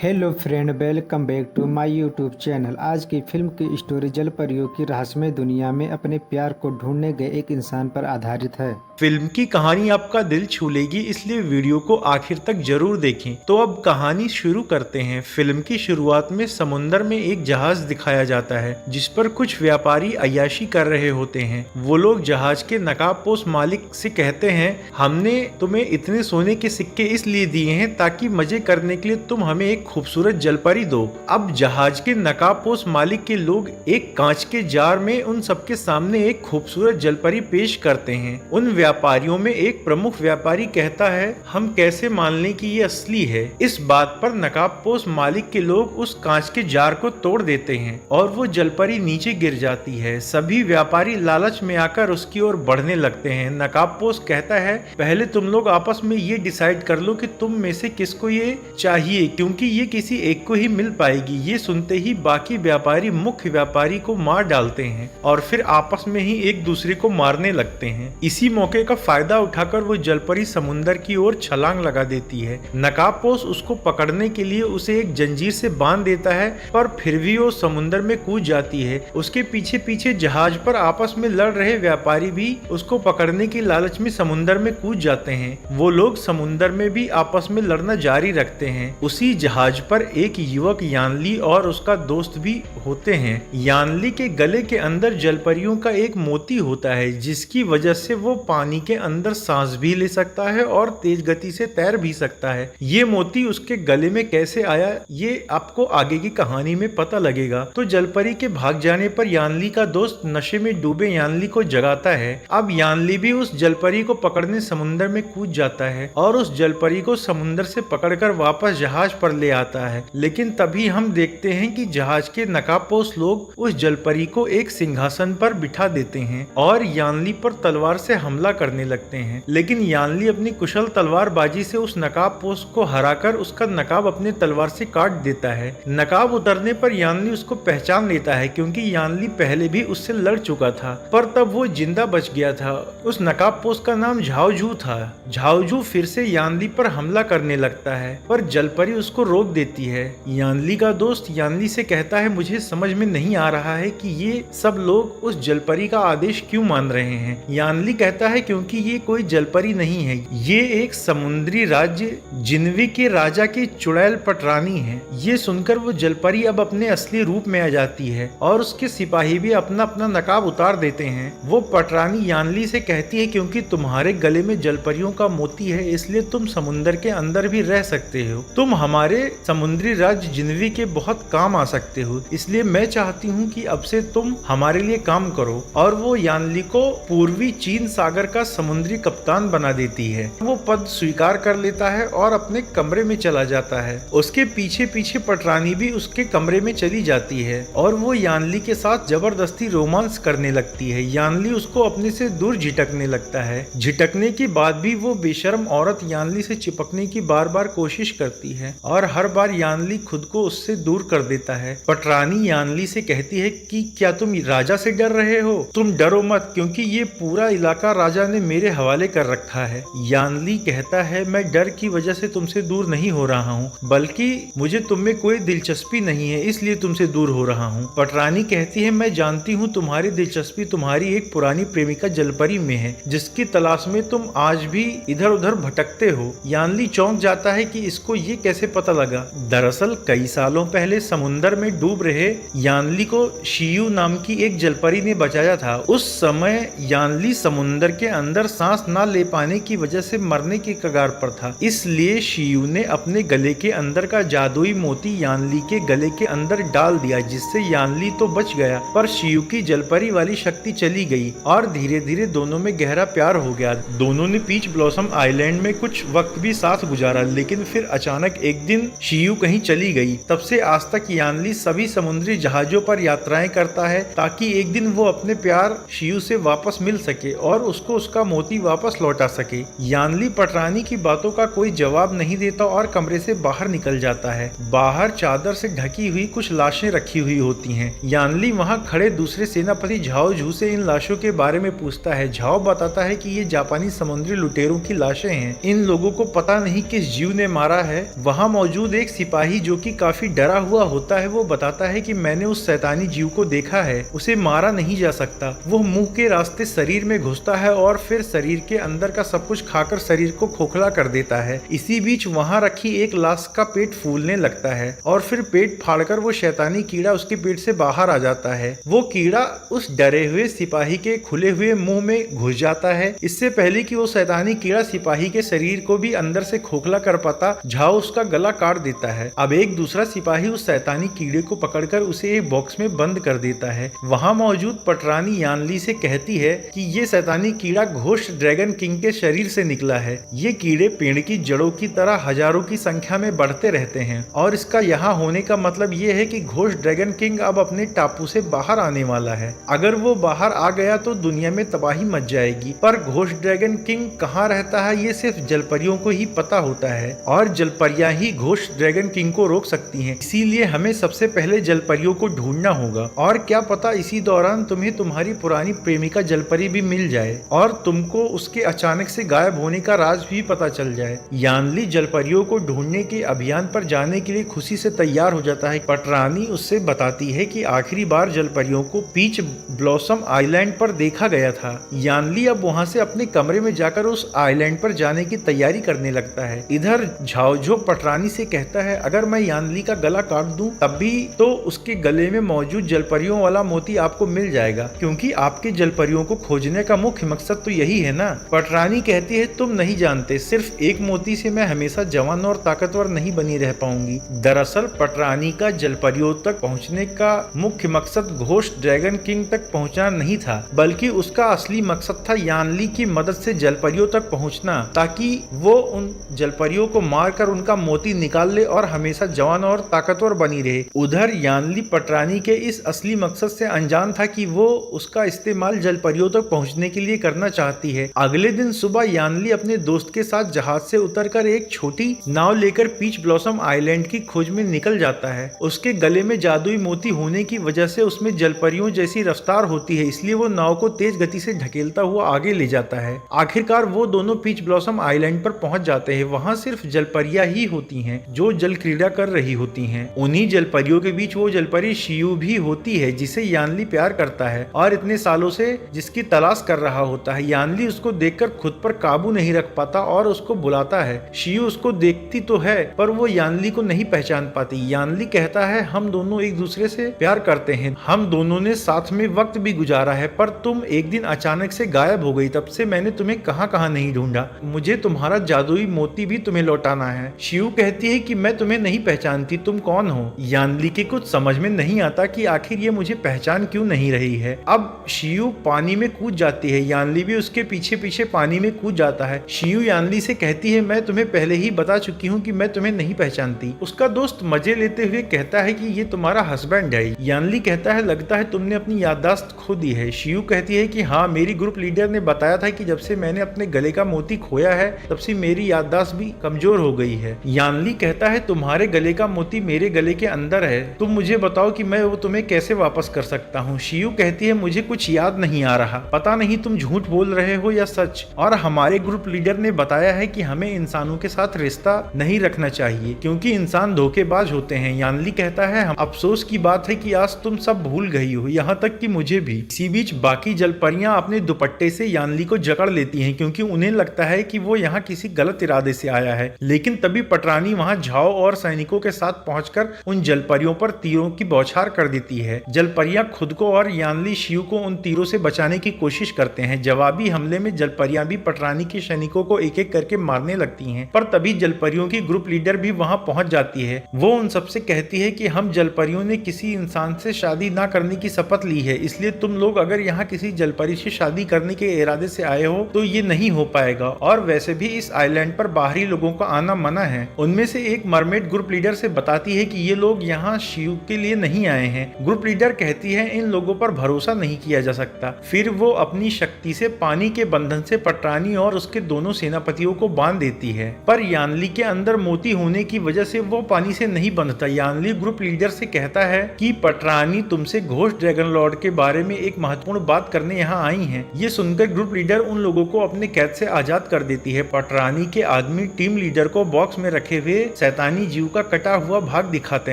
Hello friend, welcome back to my YouTube channel. आज की film की स्टोरी जल परियों की रहस्यमय दुनिया में अपने प्यार को ढूंढने गए एक इंसान पर आधारित है। फिल्म की कहानी आपका दिल छू लेगी, इसलिए वीडियो को आखिर तक जरूर देखें। तो अब कहानी शुरू करते हैं। फिल्म की शुरुआत में समुंदर में एक जहाज दिखाया जाता है जिस पर कुछ व्यापारी अय्याशी कर रहे होते हैं। वो लोग जहाज के नकाबपोश मालिक से कहते हैं, हमने तुम्हें इतने सोने के सिक्के इसलिए दिए हैं ताकि मजे करने के लिए तुम हमें एक खूबसूरत जलपरी दो। अब जहाज के नकाबपोश मालिक के लोग एक कांच के जार में उन सबके सामने एक खूबसूरत जलपरी पेश करते हैं। उन व्यापारियों में एक प्रमुख व्यापारी कहता है, हम कैसे मान लें कि ये असली है। इस बात पर नकाबपोश मालिक के लोग उस कांच के जार को तोड़ देते हैं और वो जलपरी नीचे गिर जाती है। सभी व्यापारी लालच में आकर उसकी ओर बढ़ने लगते हैं। नकाबपोश कहता है, पहले तुम लोग आपस में ये डिसाइड कर लो कि तुम में से किसको ये चाहिए, क्योंकि ये किसी एक को ही मिल पाएगी। ये सुनते ही बाकी व्यापारी मुख्य व्यापारी को मार डालते हैं और फिर आपस में ही एक दूसरे को मारने लगते हैं। इसी मौके का फायदा उठाकर वो जलपरी समुंदर की ओर छलांग लगा देती है। नकाबपोश उसको पकड़ने के लिए उसे एक जंजीर से बांध देता है, पर फिर भी वो समुंदर में कूद जाती है। उसके पीछे पीछे जहाज पर आपस में लड़ रहे व्यापारी भी उसको पकड़ने की लालच में समुंदर में कूद जाते हैं। वो लोग समुंदर में भी आपस में लड़ना जारी रखते हैं। उसी जहाज पर एक युवक यानली और उसका दोस्त भी होते हैं। यानली के गले के अंदर जलपरियों का एक मोती होता है जिसकी वजह से वो पानी के अंदर सांस भी ले सकता है और तेज गति से तैर भी सकता है। ये मोती उसके गले में कैसे आया, ये आपको आगे की कहानी में पता लगेगा। तो जलपरी के भाग जाने पर यानली का दोस्त नशे में डूबे यानली को जगाता है। अब यानली भी उस जलपरी को पकड़ने समुंदर में कूद जाता है और उस जलपरी को समुंदर से पकड़कर वापस जहाज पर ले आता है। लेकिन तभी हम देखते हैं कि जहाज के नकाबपोश लोग उस जलपरी को एक सिंहासन पर बिठा देते हैं और यानली पर तलवार से हमला करने लगते हैं। लेकिन यानली अपनी कुशल तलवारबाजी से उस नकाबपोश को हराकर उसका नकाब अपने तलवार से काट देता है। नकाब उतरने पर यानली उसको पहचान लेता है, क्योंकि यानली पहले भी उससे लड़ चुका था, पर तब वो जिंदा बच गया था। उस नकाबपोश का नाम झाओजू था। झाओजू फिर से यानली पर हमला करने लगता है, पर जलपरी उसको रोक देती है। यानली का दोस्त यानली से कहता है, मुझे समझ में नहीं आ रहा है कि ये सब लोग उस जलपरी का आदेश क्यों मान रहे हैं। यानली कहता है, क्योंकि ये कोई जलपरी नहीं है, ये एक समुद्री राज्य जिन्वी के राजा की चुड़ैल पटरानी है। ये सुनकर वो जलपरी अब अपने असली रूप में आ जाती है और उसके सिपाही भी अपना अपना नकाब उतार देते हैं। वो पटरानी यानली से कहती है, क्योंकि तुम्हारे गले में जलपरियों का मोती है, इसलिए तुम समुद्र के अंदर भी रह सकते हो। तुम हमारे समुद्री राज्य जिन्वी के बहुत काम आ सकते हो, इसलिए मैं चाहती हूँ कि अब से तुम हमारे लिए काम करो। और वो यानली को पूर्वी चीन सागर का समुद्री कप्तान बना देती है। वो पद स्वीकार कर लेता है और अपने कमरे में चला जाता है। उसके पीछे पीछे पटरानी भी उसके कमरे में चली जाती है और वो यानली के साथ जबरदस्ती रोमांस करने लगती है। यानली उसको अपने से दूर झिटकने लगता है। झिटकने के बाद भी वो बेशर्म औरत यानली से चिपकने की बार बार कोशिश करती है और हर बार यानली खुद को उससे दूर कर देता है। पटरानी यानली से कहती है कि क्या तुम राजा से डर रहे हो? तुम डरो मत, क्योंकि ये पूरा इलाका राजा ने मेरे हवाले कर रखा है। यानली कहता है, मैं डर की वजह से तुमसे दूर नहीं हो रहा हूँ, बल्कि मुझे तुम में कोई दिलचस्पी नहीं है, इसलिए तुमसे दूर हो रहा हूँ। पटरानी कहती है, मैं जानती हूँ तुम्हारी दिलचस्पी तुम्हारी एक पुरानी प्रेमिका जलपरी में है, जिसकी तलाश में तुम आज भी इधर उधर भटकते हो। यानली चौंक जाता है कि इसको ये कैसे पता लगा। दरअसल कई सालों पहले समुंदर में डूब रहे यानली को शियू नाम की एक जलपरी ने बचाया था। उस समय यानली समुंदर के अंदर सांस ना ले पाने की वजह से मरने के कगार पर था, इसलिए शियू ने अपने गले के अंदर का जादुई मोती यानली के गले के अंदर डाल दिया, जिससे यानली तो बच गया, पर शियू की जलपरी वाली शक्ति चली गई और धीरे धीरे दोनों में गहरा प्यार हो गया। दोनों ने पीच ब्लॉसम आइलैंड में कुछ वक्त भी साथ गुजारा, लेकिन फिर अचानक एक दिन शियू कहीं चली गई। तब से आज तक यानली सभी समुद्री जहाजों पर यात्राएं करता है ताकि एक दिन वो अपने प्यार शियू से वापस मिल सके और उसको उसका मोती वापस लौटा सके। यानली पटरानी की बातों का कोई जवाब नहीं देता और कमरे से बाहर निकल जाता है। बाहर चादर से ढकी हुई कुछ लाशें रखी हुई होती हैं। यानली वहां खड़े दूसरे सेनापति झाओ झू से इन लाशों के बारे में पूछता है। झाओ बताता है कि ये जापानी समुद्री लुटेरों की लाशें हैं। इन लोगों को पता नहीं किस जीव ने मारा है। वहां मौजूद खुद एक सिपाही जो कि काफी डरा हुआ होता है वो बताता है कि मैंने उस शैतानी जीव को देखा है, उसे मारा नहीं जा सकता। वो मुंह के रास्ते शरीर में घुसता है और फिर शरीर के अंदर का सब कुछ खाकर शरीर को खोखला कर देता है। इसी बीच वहां रखी एक लाश का पेट फूलने लगता है और फिर पेट फाड़कर वो शैतानी कीड़ा उसके पेट से बाहर आ जाता है। वो कीड़ा उस डरे हुए सिपाही के खुले हुए मुंह में घुस जाता है। इससे पहले कि वो शैतानी कीड़ा सिपाही के शरीर को भी अंदर से खोखला कर पाता, झाओ उसका गला काट देता है। अब एक दूसरा सिपाही उस शैतानी कीड़े को पकड़कर उसे एक बॉक्स में बंद कर देता है। वहां मौजूद पटरानी यानली से कहती है कि ये शैतानी कीड़ा घोस्ट ड्रैगन किंग के शरीर से निकला है। ये कीड़े पेड़ की जड़ों की तरह हजारों की संख्या में बढ़ते रहते हैं और इसका यहाँ होने का मतलब ये है कि घोस्ट ड्रैगन किंग अब अपने टापू से बाहर आने वाला है। अगर वो बाहर आ गया तो दुनिया में तबाही मच जाएगी। पर घोस्ट ड्रैगन किंग कहाँ रहता है ये सिर्फ जलपरियों को ही पता होता है और जलपरियां ही घोस्ट ड्रैगन किंग को रोक सकती हैं। इसीलिए हमें सबसे पहले जलपरियों को ढूंढना होगा और क्या पता इसी दौरान तुम्हें तुम्हारी पुरानी प्रेमिका जलपरी भी मिल जाए और तुमको उसके अचानक से गायब होने का राज भी पता चल जाए। यानली जलपरियों को ढूंढने के अभियान पर जाने के लिए खुशी से तैयार हो जाता है। पटरानी उससे बताती है कि आखिरी बार जलपरियों को पीच ब्लॉसम आइलैंड पर देखा गया था। यानली अब वहां से अपने कमरे में जाकर उस आइलैंड पर जाने की तैयारी करने लगता है। इधर झाओझो पटरानी से कहता है अगर मैं यानली का गला काट दूं तब भी तो उसके गले में मौजूद जलपरियों वाला मोती आपको मिल जाएगा, क्योंकि आपके जलपरियों को खोजने का मुख्य मकसद तो यही है ना। पटरानी कहती है तुम नहीं जानते, सिर्फ एक मोती से मैं हमेशा जवान और ताकतवर नहीं बनी रह पाऊंगी। दरअसल पटरानी का जलपरियों तक पहुंचने का मुख्य मकसद घोस्ट ड्रैगन किंग तक पहुंचना नहीं था, बल्कि उसका असली मकसद था यानली की मदद से जलपरियों तक पहुंचना, ताकि वो उन जलपरियों को मारकर उनका मोती निकाल ले और हमेशा जवान और ताकतवर बनी रहे। उधर यानली पटरानी के इस असली मकसद से अनजान था कि वो उसका इस्तेमाल जलपरियों तक पहुंचने के लिए करना चाहती है। अगले दिन सुबह यानली अपने दोस्त के साथ जहाज से उतरकर एक छोटी नाव लेकर पीच ब्लॉसम आइलैंड की खोज में निकल जाता है। उसके गले में जादुई मोती होने की वजह से उसमें जलपरियों जैसी रफ्तार होती है, इसलिए वो नाव को तेज गति से ढकेलता हुआ आगे ले जाता है। आखिरकार वो दोनों पीच ब्लॉसम आइलैंड पर पहुंच जाते हैं। वहां सिर्फ जलपरियां ही होती हैं जो जल क्रीड़ा कर रही होती हैं। उन्हीं जलपरियों के बीच वो जलपरी शियू भी होती है जिसे यानली प्यार करता है और इतने सालों से जिसकी तलाश कर रहा होता है। यानली उसको देखकर खुद पर काबू नहीं रख पाता और उसको बुलाता है। शियू उसको देखती तो है पर वो यानली को नहीं पहचान पाती। यानली कहता है हम दोनों एक दूसरे से प्यार करते हैं, हम दोनों ने साथ में वक्त भी गुजारा है, पर तुम एक दिन अचानक से गायब हो गई। तब से मैंने तुम्हें कहां कहां नहीं ढूंढा। मुझे तुम्हारा जादुई मोती भी तुम्हें लौटाना है। शियू कहती है कि मैं तुम्हें नहीं पहचानती, तुम कौन हो। यानली के कुछ समझ में नहीं आता कि आखिर ये मुझे पहचान क्यों नहीं रही है। अब शियू पानी में कूद जाती है, यानली भी उसके पीछे पीछे पानी में कूद जाता है। शियू यानली से कहती है मैं तुम्हें पहले ही बता चुकी हूँ कि मैं तुम्हें नहीं पहचानती। उसका दोस्त मजे लेते हुए कहता है कि ये तुम्हारा हस्बैंड है। यानली कहता है लगता है तुमने अपनी याददाश्त खो दी है। शियू कहती है कि हाँ, मेरी ग्रुप लीडर ने बताया था कि जब से मैंने अपने गले का मोती खोया है तब से मेरी याददाश्त भी कमजोर हो गई है। यानली कहता है तुम्हारे गले का मोती मेरे गले के अंदर है, तुम मुझे बताओ कि मैं वो तुम्हें कैसे वापस कर सकता हूँ। शियू कहती है मुझे कुछ याद नहीं आ रहा, पता नहीं तुम झूठ बोल रहे हो या सच, और हमारे ग्रुप लीडर ने बताया है कि हमें इंसानों के साथ रिश्ता नहीं रखना चाहिए क्योंकि इंसान धोखेबाज होते हैं। यानली कहता है अफसोस की बात है कि आज तुम सब भूल गई हो, यहाँ तक कि मुझे भी। इसी बीच बाकी जलपरियां अपने दुपट्टे से यानली को जकड़ लेती हैं क्योंकि उन्हें लगता है कि वो यहाँ किसी गलत इरादे से आया है। लेकिन तभी पटरानी वहाँ झाओ और सैनिकों के साथ पहुंचकर उन जलपरियों पर तीरों की बौछार कर देती है। जलपरियां खुद को और यानली शियू को उन तीरों से बचाने की कोशिश करते हैं। जवाबी हमले में जलपरियां भी पटरानी के सैनिकों को एक एक करके मारने लगती हैं, पर तभी जलपरियों की ग्रुप लीडर भी वहां पहुंच जाती है। वो उन सबसे कहती है कि हम जलपरियों ने किसी इंसान से शादी ना करने की शपथ ली है, इसलिए तुम लोग अगर यहाँ किसी जलपरी से शादी करने के इरादे से आए हो तो ये नहीं हो पाएगा, और वैसे भी इस आइलैंड पर बाहरी लोगों का आना मना है। उनमें से एक मरमेड ग्रुप लीडर से बताती है कि ये लोग यहाँ शियू के लिए नहीं आए हैं। ग्रुप लीडर कहती है इन लोगों पर भरोसा नहीं किया जा सकता। फिर वो अपनी शक्ति से पानी के बंधन से पटरानी और उसके दोनों सेनापतियों को बांध देती है, पर यानली के अंदर मोती होने की वजह से वो पानी से नहीं बंधता। यानली ग्रुप लीडर से कहता है कि पटरानी तुमसे घोस्ट ड्रैगन लॉर्ड के बारे में एक महत्वपूर्ण बात करने यहाँ आई हैं। ये सुनकर ग्रुप लीडर उन लोगों को अपने कैद से आजाद कर देती है। पटरानी के आदमी टीम लीडर को बॉक्स में रखे हुए शैतानी जीव का कटा हुआ भाग दिखाते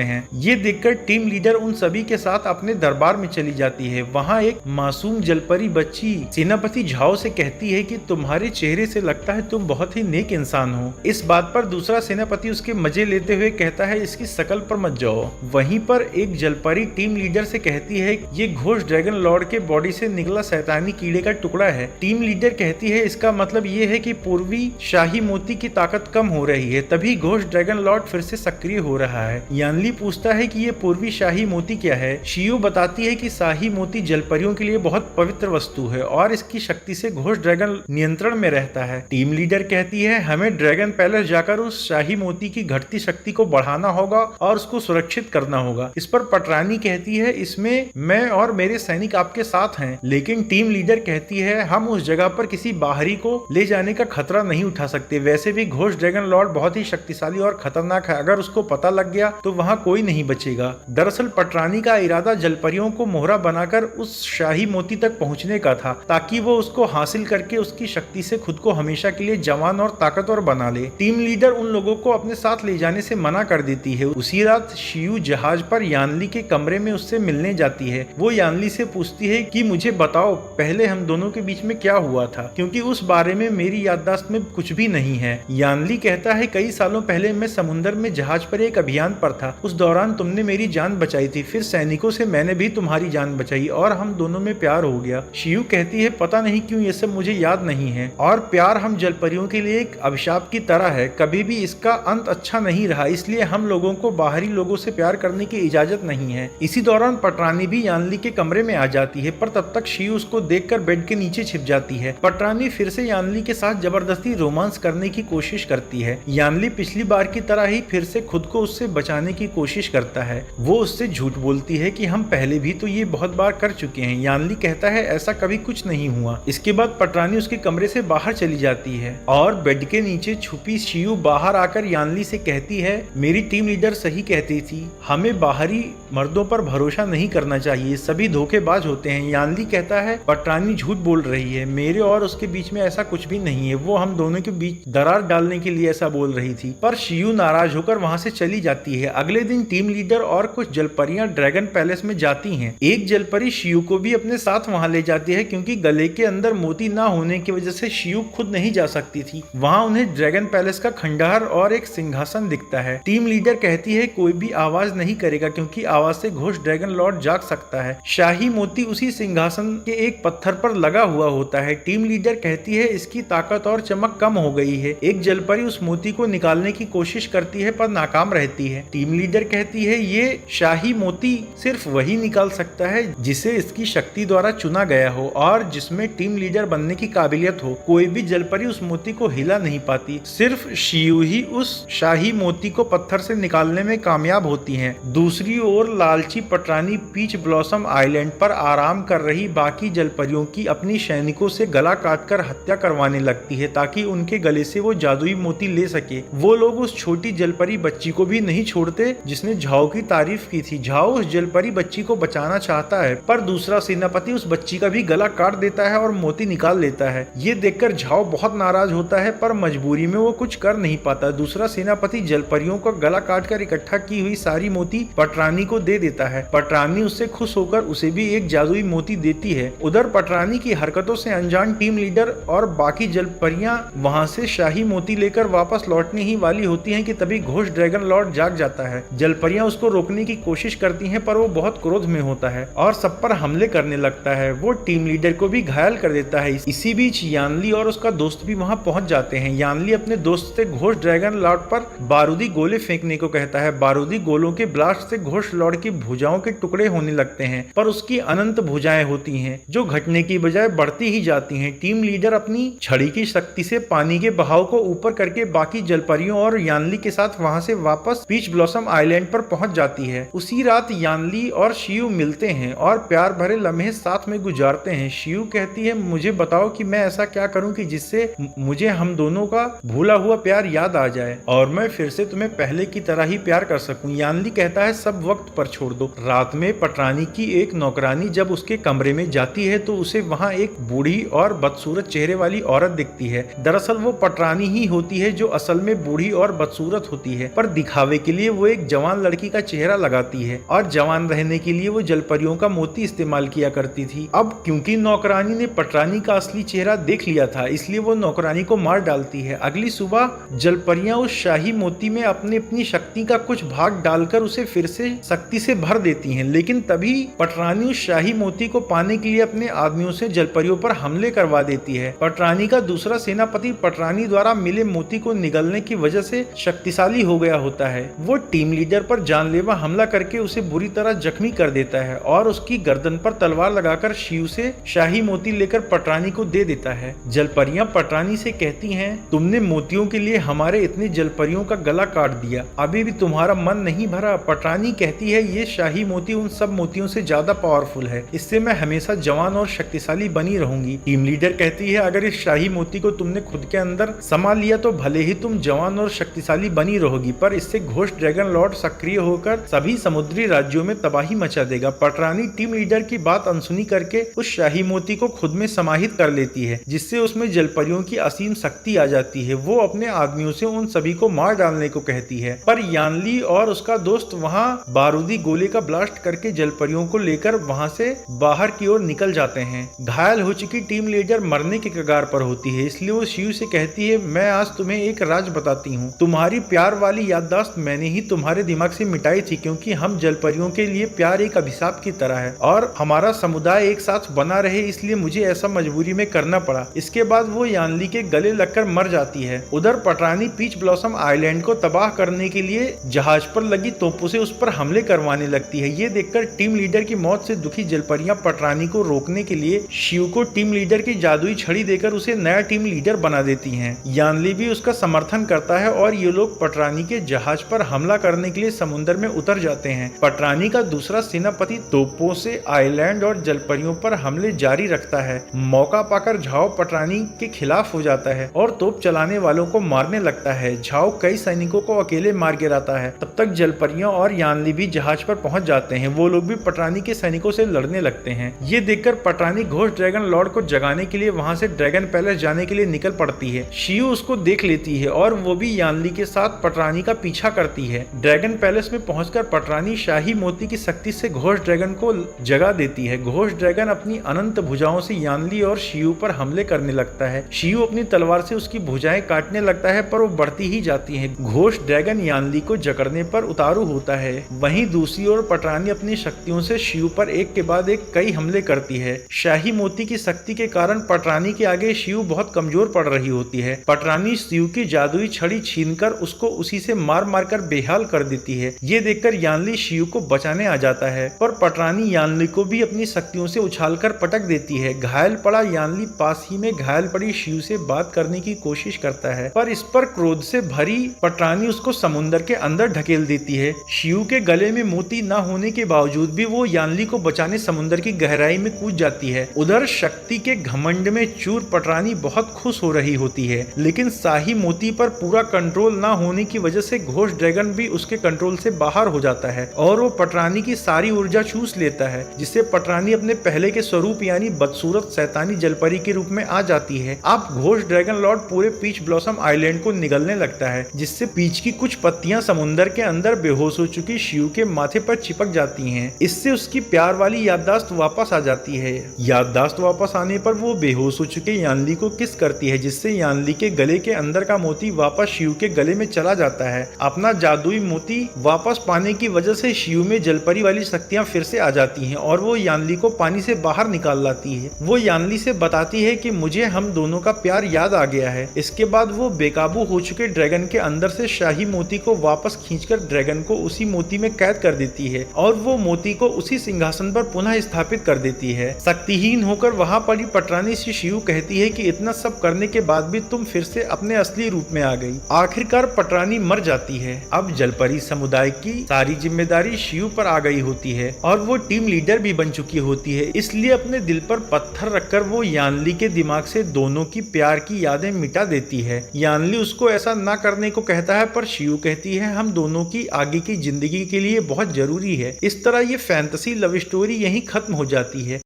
हैं। ये देखकर टीम लीडर उन सभी के साथ अपने दरबार में चली जाती है। वहाँ एक मासूम जलपरी बच्ची सेनापति झाओ से कहती है कि तुम्हारे चेहरे से लगता है तुम बहुत ही नेक इंसान हो। इस बात पर दूसरा सेनापति उसके मजे लेते हुए कहता है इसकी शकल पर मत जाओ। वहीं पर एक जलपरी टीम लीडर से कहती है ये घोष ड्रैगन लॉर्ड के बॉडी से निकला शैतानी कीड़े का टुकड़ा है। टीम लीडर कहती है इसका मतलब ये है कि पूर्वी शाही मोती की ताकत कम हो रही है, तभी घोष ड्रैगन लॉर्ड फिर से सक्रिय हो रहा है। यानली पूछता है कि ये पूर्वी शाही मोती क्या है। शियू बताती है कि शाही मोती जलपरियों के लिए बहुत पवित्र वस्तु है और इसकी शक्ति से घोष ड्रैगन नियंत्रण में रहता है। टीम लीडर कहती है हमें ड्रैगन पैलेस जाकर उस शाही मोती की घटती शक्ति को बढ़ाना होगा और उसको सुरक्षित करना होगा। इस पर पटरानी कहती है इसमें मैं और मेरे सैनिक आपके साथ हैं, लेकिन टीम लीडर कहती है हम उस जगह पर किसी बाहरी को ले जाने का खतरा नहीं उठा सकते। वैसे भी घोष ड्रैगन लॉर्ड बहुत ही शक्तिशाली और खतरनाक है, अगर उसको पता लग गया तो वहाँ कोई नहीं बचेगा। दरअसल पटरानी का इरादा जलपरियों को मोहरा बनाकर उस शाही मोती तक पहुँचने का था, ताकि वो उसको हासिल करके उसकी शक्ति से खुद को हमेशा के लिए जवान और ताकतवर बना ले। टीम लीडर उन लोगों को अपने साथ ले जाने से मना कर देती है। उसी रात शियू जहाज पर यानली के कमरे में उससे मिलने जाती है। वो यानली से पूछती है कि मुझे बताओ पहले हम दोनों के बीच में क्या हुआ था, क्योंकि उस बारे में मेरी याददाश्त में कुछ भी नहीं है। यानली कहता है कई सालों पहले मैं समुद्र में जहाज पर एक अभियान पर था, उस दौरान तुमने मेरी जान बचाई थी, फिर सैनिकों से मैंने भी तुम्हारी जान बचाई और हम दोनों में प्यार हो गया। शियू कहती है पता नहीं क्यों ये सब मुझे याद नहीं है, और प्यार हम जलपरियों के लिए एक अभिशाप की तरह है, कभी भी इसका अंत अच्छा नहीं रहा, इसलिए हम लोगों को बाहरी लोगों से प्यार करने की इजाजत नहीं है। इसी दौरान पटरानी भी यानली के कमरे में आ जाती है, पर तब तक शियू उसको देखकर बेड के नीचे छिप जाती है। पटरानी फिर से यानली के साथ जबरदस्ती रोमांस करने की कोशिश करती है। यानली पिछली बार की तरह ही फिर से खुद को उससे बचाने की कोशिश करता है। वो उससे झूठ बोलती है कि हम पहले भी तो ये बहुत बार कर चुके हैं। यानली कहता है ऐसा कभी कुछ नहीं हुआ। इसके बाद पटरानी उसके कमरे से बाहर चली जाती है और बेड के नीचे छुपी शियू बाहर आकर यानली से कहती है मेरी टीम लीडर सही कहती थी, हमें बाहरी मर्दों पर भरोसा नहीं करना चाहिए, सभी धोखेबाज होते हैं। यानली कहता है पटरानी झूठ बोल रही है, मेरे और उसके बीच में ऐसा कुछ भी नहीं है, वो हम दोनों के बीच दरार डालने के लिए ऐसा बोल रही थी। पर शियू नाराज होकर वहां से चली जाती है। अगले दिन टीम लीडर और कुछ जलपरियां ड्रैगन पैलेस में जाती हैं। एक जलपरी शियू को भी अपने साथ वहां ले जाती है, क्योंकि गले के अंदर मोती ना होने की वजह से शियू खुद नहीं जा सकती थी। वहां उन्हें ड्रैगन पैलेस का खंडहर और एक सिंहासन दिखता है। टीम लीडर कहती है कोई भी आवाज नहीं करेगा, क्योंकि आवाज से घोष ड्रैगन लॉर्ड जाग सकता है। शाही मोती उसी सिंहासन के एक पत्थर पर लगा हुआ होता है। टीम लीडर कहती है इसकी ताकत और चमक कम हो गई है। एक जलपरी उस मोती को निकालने की कोशिश करती है पर नाकाम रहती है। टीम लीडर कहती है ये शाही मोती सिर्फ वही निकाल सकता है जिसे इसकी शक्ति द्वारा चुना गया हो और जिसमें टीम लीडर बनने की काबिलियत हो। कोई भी जलपरी उस मोती को हिला नहीं पाती, सिर्फ शियू ही उस शाही मोती को पत्थर से निकालने में कामयाब होती हैं। दूसरी ओर लालची पटरानी पीच ब्लॉसम आइलैंड पर आराम कर रही बाकी जलपरियों की अपनी सैनिकों से गला काटकर हत्या करवाने लगती है, ताकि उनके गले से वो जादुई मोती ले सके। वो लोग उस छोटी जलपरी बच्ची को भी नहीं छोड़ते जिसने झाओ की तारीफ की थी। झाओ उस जलपरी बच्ची को बचाना चाहता है, पर दूसरा सेनापति उस बच्ची का भी गला काट देता है और मोती निकाल लेता है। ये देखकर झाओ बहुत नाराज होता है, पर मजबूरी में वो कुछ कर नहीं पाता। दूसरा सेनापति जलपरियों का गला काटकर इकट्ठा की हुई सारी मोती पटरानी को दे देता है। पटरानी उससे खुश होकर उसे भी एक जादुई मोती देती है। उधर पटरानी की हरकतों से अनजान टीम लीडर और बाकी जलपरियां वहां से शाही मोती लेकर वापस लौटने ही वाली होती हैं कि तभी घोष ड्रैगन लॉर्ड जाग जाता है। जलपरियां उसको रोकने की कोशिश करती हैं, पर वो बहुत क्रोध में होता है और सब पर हमले करने लगता है। वो टीम लीडर को भी घायल कर देता है। इसी बीच यानली और उसका दोस्त भी वहां पहुंच जाते हैं। यानली अपने दोस्त से घोष ड्रैगन लॉर्ड पर बारूदी गोले फेंकने को कहता है। बारूदी गोलों के ब्लास्ट से घोष लॉर्ड की भुजाओं के टुकड़े होने लगते हैं, पर उसकी अनंत भुजाएं होती हैं जो घटने की बजाय बढ़ती ही जाती हैं। टीम लीडर अपनी छड़ी की शक्ति से पानी के बहाव को ऊपर करके बाकी जलपरियों और यानली के साथ वहां से वापस पीच ब्लॉसम आइलैंड पर पहुंच जाती है। उसी रात यानली और शियू मिलते हैं और प्यार भरे लम्हे साथ में गुजारते हैं। शियू कहती है मुझे बताओ कि मैं ऐसा क्या करूं कि जिससे मुझे हम दोनों का भूला हुआ प्यार याद आ जाए और मैं फिर से तुम्हें पहले की तरह ही प्यार कर सकूं। यानली कहता है सब वक्त पर छोड़ दो। रात में पटरानी की एक नौकरानी जब उसके कमरे में जाती है तो उसे वहां एक बूढ़ी और बदसूरत चेहरे वाली औरत दिखती है। दरअसल वो पटरानी ही होती है जो असल में बूढ़ी और बदसूरत होती है, पर दिखावे के लिए वो एक जवान लड़की का चेहरा लगाती है और जवान रहने के लिए वो जलपरियों का मोती इस्तेमाल किया करती थी। अब क्योंकि नौकरानी ने पटरानी का असली चेहरा देख लिया था, इसलिए वो नौकरानी को मार डालती है। अगली सुबह जलपरियां उस शाही मोती में अपनी शक्ति का कुछ भाग डालकर उसे फिर से शक्ति से भर देती हैं, लेकिन तभी पटरानी उस शाही मोती को पाने के लिए अपने आदमियों से जलपरियों पर हमले करवा देती है। पटरानी का दूसरा सेनापति पटरानी द्वारा मिले मोती को निगलने की वजह से शक्तिशाली हो गया होता है। वो टीम लीडर पर जानलेवा हमला करके उसे बुरी तरह जख्मी कर देता है और उसकी गर्दन पर तलवार लगाकर शिव से शाही मोती लेकर पटरानी को दे देता है। जलपरियां पटरानी से कहती हैं, तुमने मोतियों के लिए हमारे इतने जलपरियों का गला काट दिया, अभी भी तुम्हारा मन नहीं भरा। पटरानी कहती है, ये शाही मोती उन सब मोतियों से ज्यादा पावरफुल है, इससे मैं हमेशा जवान और शक्तिशाली बनी रहूंगी। टीम लीडर कहती है, अगर इस शाही मोती को तुमने खुद के अंदर समा लिया तो भले ही तुम जवान और शक्तिशाली बनी रहोगी, पर इससे घोस्ट ड्रैगन लॉर्ड सक्रिय होकर सभी समुद्री राज्यों में तबाही मचा देगा। पटरानी टीम लीडर की बात अनसुनी करके उस शाही मोती को खुद में समाहित कर लेती है, जिससे उसमें जलपरियों की असीम शक्ति आ जाती है। वो अपने आदमियों से उन सभी को मार डालने को कहती है, पर यानली और उसका दोस्त वहां बारूदी गोले का ब्लास्ट करके जलपरियों को लेकर वहां से बाहर की ओर निकल जाते हैं। घायल हो चुकी टीम लीडर मरने के कगार पर होती है, इसलिए वो शिव से कहती है, मैं आज तुम्हें एक राज बताती हूँ। तुम्हारी प्यार वाली याददाश्त मैंने ही तुम्हारे दिमाग से मिटाई थी, क्योंकि हम जलपरियों के लिए प्यार एक अभिशाप की तरह है और हमारा समुदाय एक साथ बना रहे, इसलिए मुझे ऐसा मजबूरी में करना पड़ा। इसके बाद वो यानली के गले लगकर मर जाती है। उधर पटरानी पीच ब्लॉसम आइलैंड को तबाह करने के लिए जहाज पर लगी तोपों से उस पर हमले करवाने लगती है। ये देखकर टीम लीडर की मौत से दुखी जलपरियां पटरानी को रोकने के लिए शिव को टीम लीडर की जादुई छड़ी देकर उसे नया टीम लीडर बना देती हैं। यानली भी उसका समर्थन करता है और ये लोग पटरानी के जहाज पर हमला करने के लिए समुद्र में उतर जाते हैं। पटरानी का दूसरा सेनापति तोपों से आइलैंड और जलपरियों पर हमले जारी रखता है। मौका पाकर झाओ पटरानी के खिलाफ हो जाता है और तोप चलाने वालों को मारने लगता है। झाओ कई सैनिकों को अकेले मार गिराता है। तब तक जलपरियां और यानली भी जहाज पर पहुंच जाते हैं। वो लोग भी पटरानी के सैनिकों से लड़ने लगते हैं। ये देखकर पटरानी घोस्ट ड्रैगन लॉर्ड को जगाने के लिए वहां से ड्रैगन पैलेस जाने के लिए निकल पड़ती है। शिव उसको देख लेती है और वो भी यानली के साथ पटरानी का पीछा करती है। ड्रैगन पैलेस में पहुंचकर पटरानी शाही मोती की शक्ति से घोस्ट ड्रैगन को जगा देती है। घोस्ट ड्रैगन अपनी अनंत भुजाओं से यानली और शिव पर हमले करने लगता है। शिव अपनी तलवार से उसकी भुजाएं काटने लगता है, पर वो बढ़ती ही जाती है। घोस्ट ड्रैगन यानली को जकड़ने पर उतारू होता है। वहीं दूसरी ओर पटरानी अपनी शक्तियों से शिव पर एक के बाद एक कई हमले करती है। शाही मोती की शक्ति के कारण पटरानी के आगे शिव बहुत कमजोर पड़ रही होती है। पटरानी शिव की जादुई छड़ी छीनकर उसको उसी से मार मार कर बेहाल कर देती है। ये देखकर यानली शिव को बचाने आ जाता है, पर पटरानी यानली को भी अपनी शक्तियों से उछालकर पटक देती है। घायल पड़ा यानली पास ही में घायल पड़ी शिव से बात करने की कोशिश करता है, पर इस पर क्रोध से भरी पटरानी उसको समुद्र के अंदर ढकेल देती है। शिव के गले में मोती न होने के बावजूद भी वो यानली को बचाने समुद्र की गहराई में कूद जाती है। उधर शक्ति के घमंड में चूर पटरानी बहुत खुश हो रही होती है, लेकिन शाही मोती पर पूरा कंट्रोल न होने की वजह से घोस्ट ड्रैगन भी उसके कंट्रोल से बाहर हो जाता है और वो पटरानी की सारी ऊर्जा चूस लेता है, जिससे पटरानी अपने पहले के स्वरूप यानी बदसूरत शैतानी जलपरी के रूप में आ जाती है। अब घोस्ट ड्रैगन लॉर्ड पूरे पीच ब्लॉसम आइलैंड को निगलने लगता है, जिससे पीच की कुछ पत्तियां समुद्र के अंदर बेहोश हो चुकी शिव के माथे पर चिपक जाती हैं। इससे उसकी प्यार वाली याददाश्त वापस आ जाती है। याददाश्त वापस आने पर वो बेहोश हो चुके यानली को किस करती है, जिससे यानली के गले के अंदर का मोती वापस शिव के गले में चला जाता है। अपना जादुई मोती वापस पाने की वजह से शिव में जलपरी वाली शक्तियां फिर से आ जाती हैं और वो यानली को पानी से बाहर निकाल लाती है। वो यानली से बताती है कि मुझे हम दोनों का प्यार याद आ गया है। इसके बाद वो बेकाबू हो चुके ड्रैगन के अंदर से शाही मोती को वापस खींचकर ड्रैगन को उसी मोती में कैद कर देती है और वो मोती को उसी सिंहासन पर पुनः स्थापित कर देती है। शक्तिहीन होकर वहां पड़ी पटरानी से शिव कहती है कि इतना सब करने के बाद भी तुम फिर से अपने असली रूप में आ गई। आखिरकार पटरानी मर जाती है। अब जलपरी समुदाय की सारी जिम्मेदारी शिव पर आ गई होती है और वो टीम लीडर भी बन चुकी होती है। इसलिए अपने दिल पर पत्थर रखकर वो यानली के दिमाग से दोनों की प्यार की यादें मिटा देती है। यानली उसको ऐसा ना करने को कहता है, पर शिव कहती है हम दोनों की आगे की जिंदगी के लिए बहुत जरूरी है। इस तरह ये फैंटेसी लव स्टोरी यहीं खत्म हो जाती है।